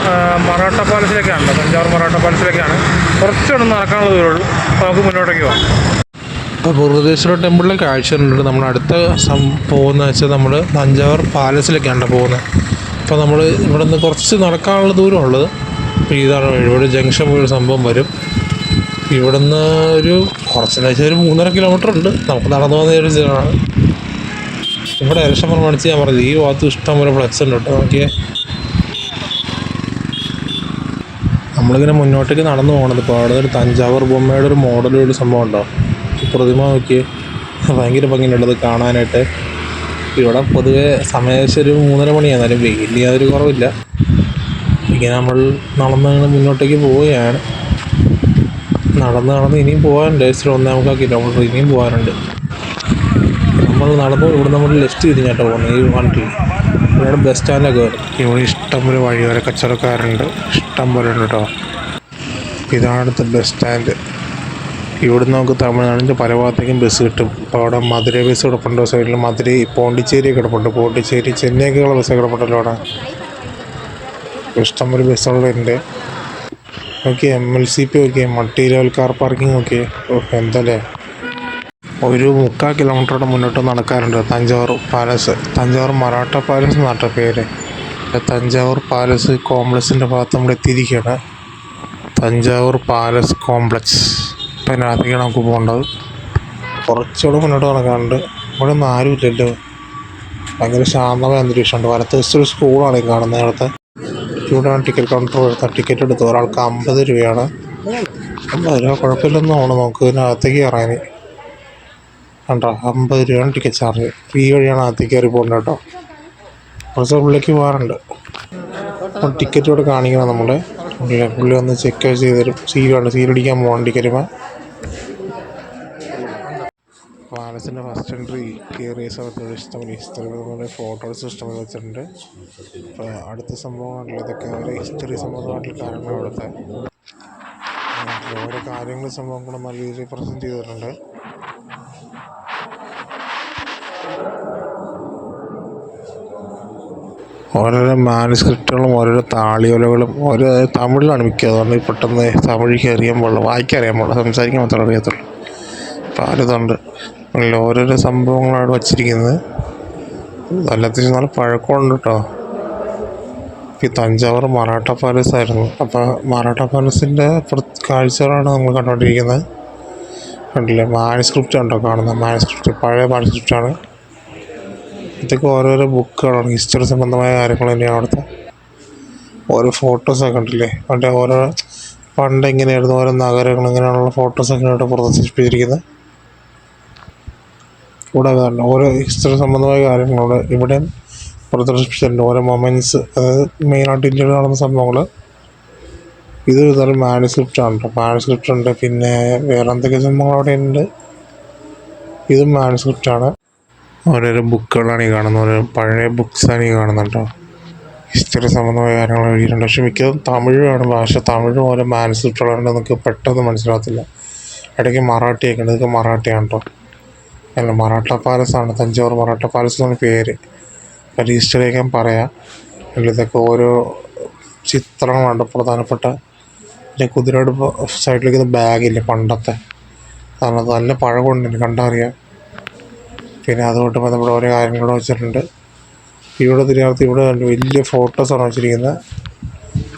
മറാഠ പാലസിലേക്കാണ്, തഞ്ചാവൂർ മറാഠ പാലസിലേക്കാണ്. കുറച്ചൊന്നും നടക്കാനുള്ള ദൂരമുള്ളൂ. അപ്പോൾ നമുക്ക് മുന്നോട്ടേക്ക് പോകാം. അപ്പോൾ ബൃഹദേശ്വര ടെമ്പിളിലെ കാഴ്ച കണ്ടിട്ട് നമ്മൾ അടുത്ത പോകുന്നത് വെച്ചാൽ നമ്മൾ തഞ്ചാവൂർ പാലസിലേക്കാണ് പോകുന്നത്. അപ്പോൾ നമ്മൾ ഇവിടെ നിന്ന് കുറച്ച് നടക്കാനുള്ള ദൂരമുള്ളത്. അപ്പോൾ ഇതാണ് ഇവിടെ ജംഗ്ഷൻ പോയൊരു സംഭവം വരും. ഇവിടെ നിന്ന് ഒരു കുറച്ചെന്ന് വെച്ചാൽ ഒരു 3.5 കിലോമീറ്റർ ഉണ്ട്. നമുക്ക് നടന്നു പോകുന്ന ഒരു സ്ഥലമാണ്. ഇവിടെ ഇലക്ഷൻ പ്രമാണിച്ച് ഞാൻ പറഞ്ഞത് ഈ ഭാഗത്ത് ഇഷ്ടം പോലെ ഫ്ലക്സ് ഉണ്ട് കേട്ടോ. നോക്കിയേ, നമ്മളിങ്ങനെ മുന്നോട്ടേക്ക് നടന്നു പോകണത്. ഇപ്പോൾ അവിടെ ഒരു തഞ്ചാവൂർ ബൊമ്മയുടെ ഒരു മോഡലൊരു സംഭവം ഉണ്ടോ, പ്രതിമ നോക്കിയേ, ഭയങ്കര ഭംഗിയുള്ളത് കാണാനായിട്ട്. ഇവിടെ പൊതുവെ സമയം ഒരു 3:30 മണിയാണ്, എന്നാലും വെയിലിന് യാതൊരു കുറവില്ല. ഇങ്ങനെ നമ്മൾ നടന്ന് മുന്നോട്ടേക്ക് പോവുകയാണ്. നടന്ന് ഇനിയും പോകാനുണ്ട്. 1.25 കിലോമീറ്റർ ഇനിയും പോകാനുണ്ട്. നമ്മൾ നടന്നു ഇവിടെ നമ്മൾ ലെഫ്റ്റ് തിരിഞ്ഞാട്ടോ പോകുന്നത് ഈ വണ്ടി. ഇവിടെ ബസ് സ്റ്റാൻഡൊക്കെ വരും. ഇവിടെ ഇഷ്ടംപോലെ വഴിവരെ കച്ചവടക്കാരുണ്ട്, ഇഷ്ടം പോലെ ഉണ്ട് കേട്ടോ. ഇതാണത്തെ ബസ് സ്റ്റാൻഡ്. ഇവിടുന്ന് നമുക്ക് തമിഴ്നാടിൻ്റെ പല ഭാഗത്തേക്കും ബസ് കിട്ടും. അപ്പോൾ അവിടെ മധുര ബസ് കിടപ്പുണ്ട്, സൈഡിൽ മധുര പോണ്ടിച്ചേരി കിടപ്പുണ്ട്, പോണ്ടിച്ചേരി ചെന്നൈക്കുള്ള ബസ് കിടപ്പുണ്ടല്ലോ അവിടെ. ഇഷ്ടംപോലെ ബസ്സുകളുണ്ട്. Okay, MLCP okay, multi level car parking okay. എന്തല്ലേ, ഒരു 3/4 കിലോമീറ്ററോടെ മുന്നോട്ട് നടക്കാറുണ്ട്. തഞ്ചാവൂർ പാലസ്, തഞ്ചാവൂർ മറാഠ പാലസ് എന്നാട്ടോ പേര്. തഞ്ചാവൂർ പാലസ് കോംപ്ലക്സിൻ്റെ ഭാഗത്ത് നമ്മൾ എത്തിയിരിക്കുകയാണ്. Thanjavur palace complex. അപ്പം അതിനകത്തേക്കാണ് നമുക്ക് പോകേണ്ടത്. കുറച്ചുകൂടെ മുന്നോട്ട് നടക്കാറുണ്ട്. ഇവിടെ ഒന്നും ആരുമില്ലല്ലോ, ഭയങ്കര ശാന്തമായ അന്തരീക്ഷമുണ്ട്. വലത്ത് ദിവസം സ്കൂളാണ് ഈ കാണുന്നത്. നേരത്തെ ഇവിടെയാണ് ടിക്കറ്റ് കൗണ്ടർ വരുന്നത്. ടിക്കറ്റ് എടുത്ത് ഒരാൾക്ക് 50 രൂപയാണ്. 50 രൂപ കുഴപ്പമില്ലെന്ന് തോന്നുന്നു. നമുക്ക് ഇതിനകത്തേക്ക് കയറാൻ കണ്ടോ, 50 രൂപയാണ് ടിക്കറ്റ് ചാർജ്. ഈ വഴിയാണ് അകത്തേക്ക് കയറി പോകേണ്ടത് കേട്ടോ. കുറച്ച് ഉള്ളിലേക്ക് പോകാറുണ്ട്. അപ്പോൾ ടിക്കറ്റ് ഇവിടെ കാണിക്കണം നമ്മുടെ പുള്ളി വന്ന് ചെക്ക് ചെയ്ത് തരും. സീലടിക്കാൻ പോകണം ടിക്കറ്റുമ്പോൾ. പാലസിൻ്റെ ഫസ്റ്റ് എൻട്രി കയറിയ സ്ഥലത്തോട് ഇഷ്ടംപോലെ ഫോട്ടോസ് ഇഷ്ടംപോലെ വെച്ചിട്ടുണ്ട്. അപ്പോൾ അടുത്ത സംഭവമാണല്ലോ ഇതൊക്കെ, ഒരു ഹിസ്റ്ററി സംബന്ധമായിട്ടുള്ള കാര്യങ്ങൾ ഇവിടുത്തെ ഓരോ കാര്യങ്ങളും സംഭവങ്ങളും നല്ല രീതിയിൽ പ്രസൻറ്റ് ചെയ്തിട്ടുണ്ട്. ഓരോരോ മാനുസ്ക്രിപ്റ്റുകളും ഓരോരോ താളിയോലകളും ഓരോ തമിഴിലാണ് മിക്ക. അതുകൊണ്ട് പെട്ടെന്ന് തമിഴിക്ക് അറിയാൻ പാടില്ല, വായിക്കാൻ അറിയാൻ പാടില്ല, സംസാരിക്കാൻ മാത്രമേ അറിയത്തുള്ളൂ. അപ്പോൾ ആരിതുണ്ട് ഓരോരോ സംഭവങ്ങളാണ് വച്ചിരിക്കുന്നത്. എല്ലാത്തിനും നല്ല പഴക്കമുണ്ട് കേട്ടോ. ഈ തഞ്ചാവൂർ മറാഠ പാലസ് ആയിരുന്നു. അപ്പോൾ മറാഠ പാലസിൻ്റെ കാഴ്ചകളാണ് നമ്മൾ കണ്ടുകൊണ്ടിരിക്കുന്നത്. കണ്ടില്ലേ, മാനുസ്ക്രിപ്റ്റ് ഉണ്ടോ കാണുന്നത്, മാനുസ്ക്രിപ്റ്റ് പഴയ മാനുസ്ക്രിപ്റ്റാണ്. ഇതൊക്കെ ഓരോരോ ബുക്കുകളാണ്, ഹിസ്റ്ററി സംബന്ധമായ കാര്യങ്ങൾ തന്നെയാണ് അവിടുത്തെ. ഓരോ ഫോട്ടോസൊക്കെ കണ്ടില്ലേ, മറ്റേ ഓരോ പണ്ട് എങ്ങനെയായിരുന്നു ഓരോ നഗരങ്ങൾ ഇങ്ങനെയുള്ള ഫോട്ടോസൊക്കെ ഇവിടെ പ്രദർശിപ്പിച്ചിരിക്കുന്നത്. ഇവിടെ കാണണം ഓരോ ഹിസ്റ്ററി സംബന്ധമായ കാര്യങ്ങളോട് ഇവിടെ പ്രദർശിപ്പിച്ചിട്ടുണ്ട്. ഓരോ മൊമെൻറ്റ്സ്, അതായത് മെയിനായിട്ട് ഇന്ത്യയിൽ നടന്ന സംഭവങ്ങൾ. ഇതൊരു തരം മാനുസ്ക്രിപ്റ്റാണ് കേട്ടോ. മാനുസ്ക്രിപ്റ്റ് ഉണ്ട്, പിന്നെ വേറെ എന്തൊക്കെ സംഭവങ്ങൾ അവിടെ ഉണ്ട്. ഇതും മാനുസ്ക്രിപ്റ്റാണ്. ഓരോരോ ബുക്കുകളാണ് ഈ കാണുന്നത്, ഓരോ പഴയ ബുക്സാണ് ഈ കാണുന്നത് കേട്ടോ. ഹിസ്റ്ററി സംബന്ധമായ കാര്യങ്ങൾ എഴുതിയിട്ടുണ്ട്. പക്ഷെ മിക്കതും തമിഴാണ് ഭാഷ. തമിഴും ഓരോ മാനുസ്ക്രിപ്റ്റുകളുണ്ട്, നമുക്ക് പെട്ടെന്ന് മനസ്സിലാകത്തില്ല. ഇടയ്ക്ക് മറാഠിയൊക്കെ ഉണ്ട്, ഇതൊക്കെ മറാഠിയാണ് കേട്ടോ. അല്ല, മറാഠ പാലസാണ്, തഞ്ചാവൂർ മറാഠ പാലസ് എന്നാണ് പേര്. അപ്പോൾ ഹിസ്റ്ററിയൊക്കെ പറയാം. ഇതൊക്കെ ഓരോ ചിത്രങ്ങളുണ്ട് പ്രധാനപ്പെട്ട. പിന്നെ കുതിരയുടെ സൈഡിലേക്ക് ബാഗില്ലേ പണ്ടത്തെ, കാരണം നല്ല പഴമുണ്ട് കണ്ടറിയാം. പിന്നെ അതുകൊണ്ട് ബന്ധപ്പെട്ട ഓരോ കാര്യങ്ങളും വെച്ചിട്ടുണ്ട്. ഇവിടെ തിരികത്ത് ഇവിടെ വലിയ ഫോട്ടോസാണ് വെച്ചിരിക്കുന്നത്.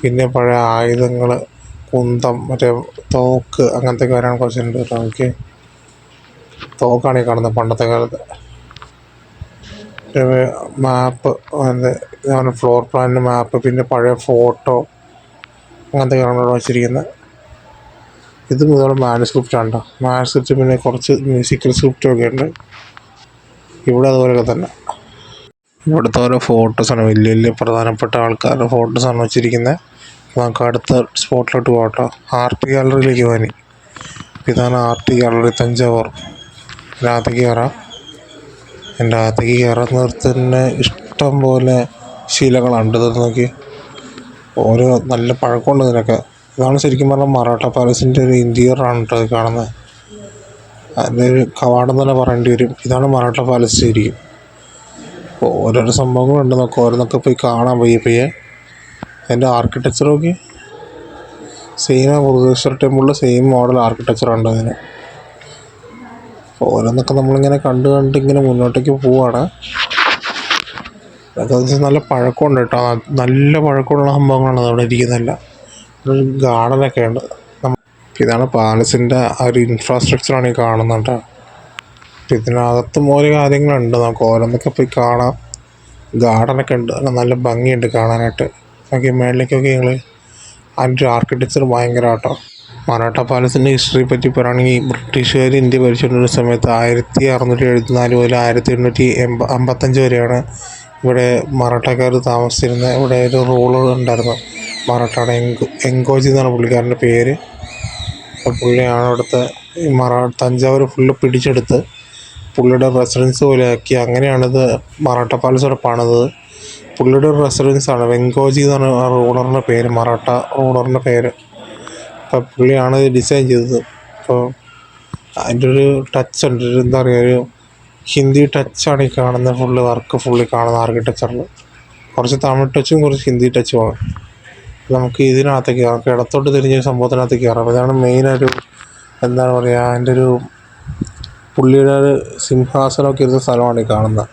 പിന്നെ പഴയ ആയുധങ്ങൾ, കുന്തം, മറ്റേ തോക്ക്, അങ്ങനത്തെ കാര്യങ്ങളൊക്കെ വെച്ചിട്ടുണ്ട് കേട്ടോ. ഓക്കെ, തോക്കാണ് ഈ കാണുന്നത് പണ്ടത്തെ കാലത്ത്. മാപ്പ്, അങ്ങനെ ഫ്ലോർ പ്ലാനിൻ്റെ മാപ്പ്, പിന്നെ പഴയ ഫോട്ടോ, അങ്ങനത്തെ കാര്യങ്ങളാണ് വെച്ചിരിക്കുന്നത്. ഇത് മുതൽ മാനുസ്ക്രിപ്റ്റാണ് കേട്ടോ. മാനുസ്ക്രിപ്റ്റ്, പിന്നെ കുറച്ച് മ്യൂസിക്കൽ സ്ക്രിപ്റ്റൊക്കെ ഉണ്ട് ഇവിടെ. അതുപോലെയൊക്കെ തന്നെ ഇവിടുത്തെ ഓരോ ഫോട്ടോസാണ്, വലിയ വലിയ പ്രധാനപ്പെട്ട ആൾക്കാരുടെ ഫോട്ടോസാണ് വെച്ചിരിക്കുന്നത്. നമുക്ക് അടുത്ത സ്പോട്ടിലോട്ട് പോകട്ടോ. ആർട്ട് ഗാലറിയിലേക്ക് പോകാൻ. ഇതാണ് ആർട്ട് ഗാലറി തഞ്ചാവൂർ. ഇതിനകത്തേക്ക് കയറാം. എൻ്റെ അകത്തേക്ക് കയറുന്നിടത്ത് തന്നെ ഇഷ്ടം പോലെ ശിലകളുണ്ട്. ഇത് നോക്കി, ഓരോ നല്ല പഴക്കമുണ്ട് ഇതിനൊക്കെ. ഇതാണ് ശരിക്കും പറഞ്ഞാൽ മറാഠ പാലസിൻ്റെ ഒരു ഇൻറ്റീരിയറാണ് കേട്ടോ ഇത് കാണുന്നത്. അതിൻ്റെ ഒരു കവാടം തന്നെ പറയേണ്ടി വരും. ഇതാണ് മറാഠ പാലസ് ശരിക്കും. അപ്പോൾ ഓരോരോ സംഭവങ്ങളുണ്ട്, നമുക്ക് ഓരോന്നൊക്കെ പോയി കാണാൻ പയ്യെ. അതിൻ്റെ ആർക്കിടെക്ചർ നോക്കി, സെയിം ബൃഹദീശ്വര ടെമ്പിളിൽ സെയിം മോഡൽ ആർക്കിടെക്ചറുണ്ട് അതിന്. ഓരോന്നൊക്കെ നമ്മളിങ്ങനെ കണ്ട് ഇങ്ങനെ മുന്നോട്ടേക്ക് പോവാണ്. അതൊക്കെ നല്ല പഴക്കമുണ്ട് കേട്ടോ, നല്ല പഴക്കമുള്ള സംഭവങ്ങളാണ് അവിടെ ഇരിക്കുന്നതല്ല. ഒരു ഗാർഡനൊക്കെ ഉണ്ട്. ഇതാണ് പാലസിൻ്റെ ആ ഒരു ഇൻഫ്രാസ്ട്രക്ചറാണ് ഈ കാണുന്നത് കേട്ടോ. ഇതിനകത്തും ഓരോ കാര്യങ്ങളുണ്ട്, നമുക്ക് ഓരോന്നൊക്കെ പോയി കാണാം. ഗാർഡനൊക്കെ ഉണ്ട്, നല്ല ഭംഗിയുണ്ട് കാണാനായിട്ട്. നോക്കി മേളിലേക്കൊക്കെ ഞങ്ങൾ, അതിൻ്റെ ഒരു ആർക്കിടെക്ചർ ഭയങ്കര കേട്ടോ. മറാഠ പാലസിൻ്റെ ഹിസ്റ്ററിയെ പറ്റി പറയുകയാണെങ്കിൽ, ബ്രിട്ടീഷുകാർ ഇന്ത്യ ഭരിച്ചുകൊണ്ടിരുന്ന സമയത്ത് 1674 മുതൽ 1855 വരെയാണ് ഇവിടെ മറാഠക്കാർ താമസിച്ചിരുന്നത്. ഇവിടെ ഒരു റൂളർ ഉണ്ടായിരുന്നു, മറാഠയുടെ എങ്കോജി എന്നാണ് പുള്ളിക്കാരൻ്റെ പേര്. പുള്ളിയാണ് അവിടുത്തെ തഞ്ചാവൂർ ഫുള്ള് പിടിച്ചെടുത്ത് പുള്ളിയുടെ റെസിഡൻസ് പോലെ ആക്കി. അങ്ങനെയാണിത് മറാഠ പാലസ് അവിടെ പണിതത്. പുള്ളിയുടെ റെസിഡൻസാണ്, വെങ്കോജി എന്നാണ് ആ റൂളറിൻ്റെ പേര്, മറാഠ റൂളറിൻ്റെ പേര്. അപ്പോൾ പുള്ളിയാണ് ഇത് ഡിസൈൻ ചെയ്തത്. അപ്പോൾ അതിൻ്റെ ഒരു ടച്ച് ഉണ്ട്, എന്താ പറയുക, ഒരു ഹിന്ദി ടച്ചാണ് ഈ കാണുന്ന വർക്ക് ഫുള്ളി കാണുന്ന ആർക്കിടെക്ചറിൽ. കുറച്ച് തമിഴ് ടച്ചും കുറച്ച് ഹിന്ദി ടച്ചുമാണ്. നമുക്ക് ഇതിനകത്തേക്ക് കയറാം, ഇടത്തോട്ട് തിരിഞ്ഞ സംഭവത്തിനകത്തേക്ക് കയറാം. ഇതാണ് മെയിനൊരു, എന്താണ് പറയുക, അതിൻ്റെ ഒരു പുള്ളിയുടെ ഒരു സിംഹാസനമൊക്കെ ഇരുന്ന സ്ഥലമാണ് ഈ കാണുന്നത്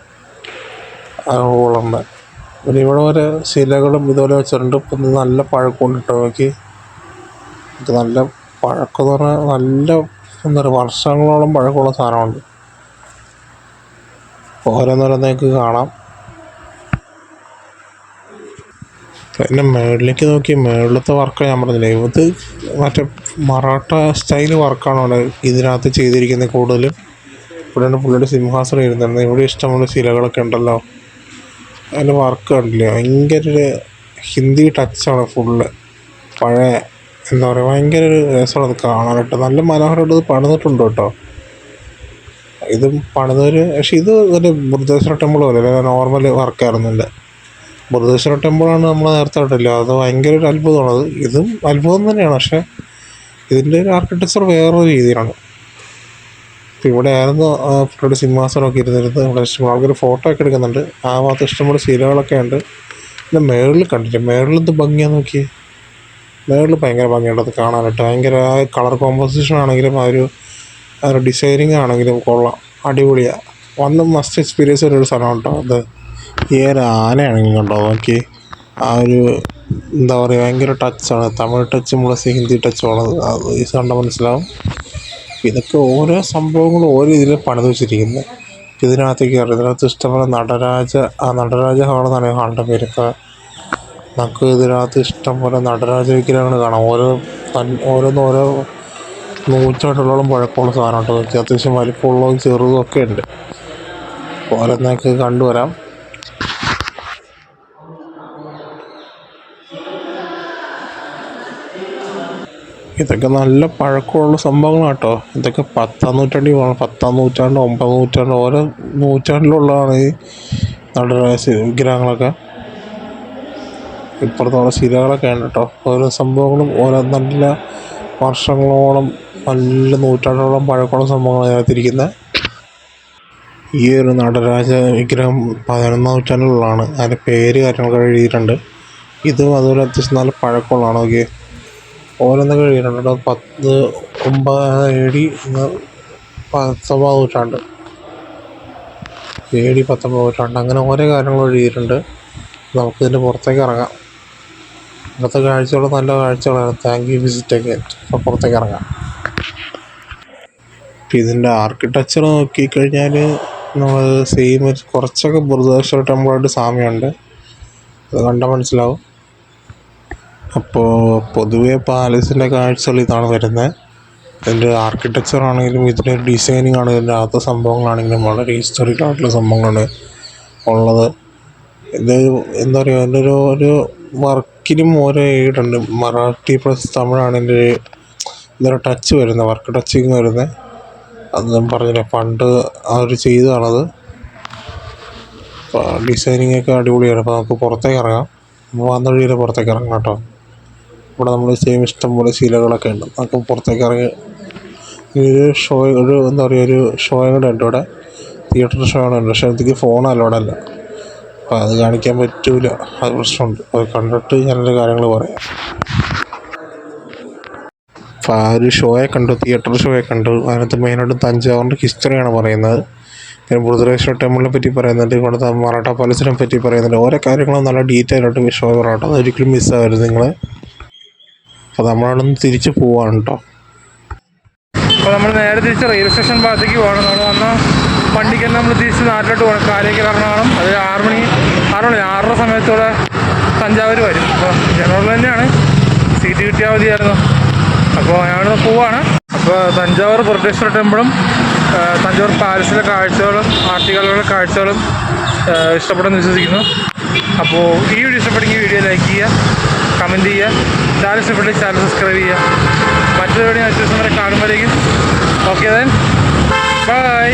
ആ റൂളറിൻ്റെ. പിന്നെ ഇവിടെ ഓരോ ശിലകളും ഇതുപോലെ വെച്ചിട്ടുണ്ട്. ഇപ്പം നല്ല പഴക്കമുണ്ട് കേട്ടോ. നോക്കി, ഇത് നല്ല പഴക്കം എന്ന് പറഞ്ഞാൽ നല്ല എന്താ പറയുക, വർഷങ്ങളോളം പഴക്കമുള്ള സാധനമുണ്ട്. ഓരോന്നോരോന്നേക്ക് കാണാം. പിന്നെ മേളിലേക്ക് നോക്കി, മേളിലത്തെ വർക്ക് ഞാൻ പറഞ്ഞില്ലേ, ഇത് മറ്റേ മറാഠ സ്റ്റൈൽ വർക്കാണ് അവിടെ ഇതിനകത്ത് ചെയ്തിരിക്കുന്നത് കൂടുതലും. ഇവിടെയാണ് പുള്ളിയുടെ സിംഹാസനം ഇരുന്നിരുന്നത്. ഇവിടെ ഇഷ്ടമുള്ള ശിലകളൊക്കെ ഉണ്ടല്ലോ. അതിൻ്റെ വർക്ക് കണ്ടില്ലേ, ഭയങ്കര ഒരു ഹിന്ദി ടച്ചാണ് ഫുള്ള്. പഴയ എന്താ പറയുക, ഭയങ്കര ഒരു രസമാണ് അത് കാണാനായിട്ട്. നല്ല മനോഹരമായിട്ട് ഇത് പണിതിട്ടുണ്ട് കേട്ടോ. ഇതും പണിതൊരു, പക്ഷേ ഇത് ഒരു ബൃഹദീശ്വര ടെമ്പിൾ പോലെ നോർമൽ വർക്കായിരുന്നു. എൻ്റെ ബൃഹദീശ്വര ടെമ്പിളാണ് നമ്മൾ നേരത്തെ കണ്ടില്ല, അത് ഭയങ്കര ഒരു അത്ഭുതമാണത്. ഇതും അത്ഭുതം തന്നെയാണ്, പക്ഷേ ഇതിൻ്റെ ഒരു ആർക്കിടെക്ചർ വേറൊരു രീതിയിലാണ്. ഇപ്പം ഇവിടെ ആയിരുന്നു പുള്ളിയുടെ സിംഹാസനമൊക്കെ ഇരുന്നിരുന്നത്. ഇവിടെ ഇഷ്ടംപോലെ ആൾക്കാർ ഫോട്ടോ ഒക്കെ എടുക്കുന്നുണ്ട്. ആ ഭാഗത്ത് ഇഷ്ടംപോലെ ശിലകളൊക്കെ ഉണ്ട്. പിന്നെ മേളിൽ കണ്ടില്ല, മേളിൽ എന്ത് ഭംഗിയാന്ന് നോക്കി, മേളിൽ ഭയങ്കര ഭംഗിയുണ്ട് അത് കാണാനായിട്ട്. ഭയങ്കര കളർ കോമ്പോസിഷൻ ആണെങ്കിലും ആ ഒരു ഡിസൈനിങ് ആണെങ്കിലും കൊള്ളാം, അടിപൊളിയാണ്. വന്ന് മസ്റ്റ് എക്സ്പീരിയൻസ് ഒരു സ്ഥലമാണ് കേട്ടോ അത്. ഈ ഒരു ആനയാണെങ്കിലും കണ്ടോ നോക്കി, ആ ഒരു എന്താ പറയുക, ഭയങ്കര ടച്ചാണ്, തമിഴ് ടച്ചും പ്ലസ് ഹിന്ദി ടച്ചുമാണത്. അത് ഈ കണ്ടാൽ മനസ്സിലാവും. ഇതൊക്കെ ഓരോ സംഭവങ്ങളും ഓരോ ഇതിൽ പണിത് വെച്ചിരിക്കുന്നത്. ഇതിനകത്തേക്ക് കയറി, ഇതിനകത്ത് ഇഷ്ടംപോലെ നടരാജ ഹാൾ എന്നാണ് ഹാളിൻ്റെ പേരൊക്കെ. നമുക്ക് ഇതിനകത്ത് ഇഷ്ടംപോലെ നടരാജ വിഗ്രഹങ്ങൾ കാണാം. ഓരോന്നും ഓരോ നൂറ്റാണ്ടുകളോളം പഴക്കമുള്ള സാധനം കേട്ടോ. അത്യാവശ്യം വലിപ്പമുള്ളതും ചെറുതും ഒക്കെ ഉണ്ട്. ഓരോന്നൊക്കെ കണ്ടുവരാം. ഇതൊക്കെ നല്ല പഴക്കമുള്ള സംഭവങ്ങളാണ് കേട്ടോ. ഇതൊക്കെ 10-ാം നൂറ്റാണ്ടിൽ പോകണം, 10-ാം നൂറ്റാണ്ട്, 9-ാം നൂറ്റാണ്ട്, ഓരോ നൂറ്റാണ്ടിലുള്ളതാണ് ഈ നടരാജ വിഗ്രഹങ്ങളൊക്കെ. ഇപ്പുറത്തോളം ശിലകളൊക്കെ ഉണ്ട് കേട്ടോ. ഓരോ സംഭവങ്ങളും ഓരോ നല്ല വർഷങ്ങളോളം, നല്ല നൂറ്റാണ്ടോളം പഴക്കമുള്ള സംഭവങ്ങളാണ് അതിനകത്തിരിക്കുന്നത്. ഈ ഒരു നടരാജ വിഗ്രഹം 11-ാം നൂറ്റാണ്ടിലുള്ളതാണ്. അതിൻ്റെ പേര് കാര്യങ്ങളൊക്കെ എഴുതിയിട്ടുണ്ട്. ഇതും അതുപോലെ അത്യാവശ്യം നല്ല പഴക്കമുള്ളതാണ്. നോക്കിയേ, ഓരോന്നൊക്കെ എഴുതിയിട്ടുണ്ട്. 19 19 നൂറ്റാണ്ട്, 19 നൂറ്റാണ്ട്, അങ്ങനെ ഓരോ കാര്യങ്ങളും എഴുതിയിട്ടുണ്ട്. നമുക്കിതിൻ്റെ പുറത്തേക്ക് ഇറങ്ങാം. ഇന്നത്തെ കാഴ്ചകൾ നല്ല കാഴ്ചകളാണ്. Thank you visit again. അപ്പോൾ പുറത്തേക്ക് ഇറങ്ങാം. ഇപ്പം ഇതിൻ്റെ ആർക്കിടെക്ചർ നോക്കിക്കഴിഞ്ഞാൽ നമ്മൾ സെയിം കുറച്ചൊക്കെ ബൃഹദീശ്വര ടെമ്പിളായിട്ട് സാമ്യമുണ്ട്, അത് കണ്ടാൽ മനസ്സിലാവും. അപ്പോൾ പൊതുവേ പാലസിൻ്റെ കാഴ്ചകൾ ഇതാണ് വരുന്നത്. ഇതിൻ്റെ ആർക്കിടെക്ചർ ആണെങ്കിലും ഇതിൻ്റെ ഡിസൈനിങ് ആണെങ്കിലും ഇതിൻ്റെ അകത്തെ സംഭവങ്ങളാണെങ്കിലും വളരെ ഹിസ്റ്റോറിക്കലായിട്ടുള്ള സംഭവങ്ങളാണ് ഉള്ളത്. ഇത് എന്താ പറയുക, അതിൻ്റെ ഒരു വർക്കിനും ഓരോ എയ്ഡുണ്ട്. മറാഠി പ്ലസ് തമിഴാണ് ഇതിൻ്റെ ഇതൊരു ടച്ച് വരുന്നത്, വർക്ക് ടച്ചിങ് വരുന്നത്. അത് ഞാൻ പറഞ്ഞില്ല, പണ്ട് അവർ ചെയ്തതാണത്. ഡിസൈനിങ് ഒക്കെ അടിപൊളിയാണ്. അപ്പോൾ നമുക്ക് പുറത്തേക്ക് ഇറങ്ങാം. വന്ന വഴിയിൽ പുറത്തേക്ക് ഇറങ്ങാം കേട്ടോ. ഇവിടെ നമ്മൾ സെയിം ഇഷ്ടംപോലെ ശീലകളൊക്കെ ഉണ്ട്. നമുക്ക് പുറത്തേക്ക് ഇറങ്ങി ഒരു ഷോ, എന്താ പറയുക, ഒരു ഷോയും കൂടെ ഉണ്ട് ഇവിടെ. തിയേറ്റർ ഷോ ആണ്. പക്ഷേ എനിക്ക് ഫോൺ അലോഡല്ല, അപ്പോൾ അത് കാണിക്കാൻ പറ്റൂല, അത് പ്രശ്നമുണ്ട്. അത് കണ്ടിട്ട് ഞാനൊരു കാര്യങ്ങൾ പറയാം. അപ്പോൾ ആ ഒരു ഷോയെ കണ്ടു, തിയേറ്റർ ഷോയെ കണ്ടു. അതിനകത്ത് മെയിനായിട്ട് തഞ്ചാവൂരിൻ്റെ ഹിസ്റ്ററിയാണ് പറയുന്നത്. പിന്നെ ബൃഹദീശ്വര ടെമ്പിളിനെ പറ്റി പറയുന്നുണ്ട്, ഇവിടുത്തെ മറാഠ പാലസിനെ പറ്റി പറയുന്നുണ്ട്. ഓരോ കാര്യങ്ങളും നല്ല ഡീറ്റെയിൽ ആയിട്ട് ഷോ പറയാട്ടോ. അതൊരിക്കലും മിസ്സാകരുത് നിങ്ങൾ. അപ്പോൾ നമ്മളവിടുന്ന് തിരിച്ച് പോവാണ് കേട്ടോ. അപ്പോൾ നമ്മൾ നേരെ തിരിച്ച് റെയിൽവേ സ്റ്റേഷൻ ഭാഗത്തേക്ക് പോകണം. നമ്മൾ വന്ന വണ്ടിക്ക് തന്നെ നമ്മൾ തിരിച്ച് നാട്ടിലോട്ട് പോകണം. കാലിക്കറ്റ് എറണാകുളം. അത് 6 മണി 6:30 സമയത്തോടെ തഞ്ചാവൂർ വരും. അപ്പോൾ ജനറൽ തന്നെയാണ്, സീറ്റ് കിട്ടിയാൽ മതിയായിരുന്നു. അപ്പോൾ ഞാനിവിടെ പോവാണ്. അപ്പോൾ തഞ്ചാവൂർ ബൃഹദീശ്വര ടെമ്പിളും തഞ്ചാവൂർ പാലസിലെ കാഴ്ചകളും ആർട്ടികളുടെ കാഴ്ചകളും ഇഷ്ടപ്പെടുമെന്ന് വിശ്വസിക്കുന്നു. അപ്പോൾ ഈ വീഡിയോ ഇഷ്ടപ്പെടുമെങ്കിൽ വീഡിയോ ലൈക്ക് ചെയ്യുക, കമൻറ്റ് ചെയ്യുക, ചാനൽ ഇഷ്ടപ്പെട്ടെങ്കിൽ ചാനൽ സബ്സ്ക്രൈബ് ചെയ്യുക. മറ്റൊരു വീഡിയോ മറ്റൊരു സമയം കാണുമ്പോഴേക്കും ഓക്കെ ദെൻ ബൈ.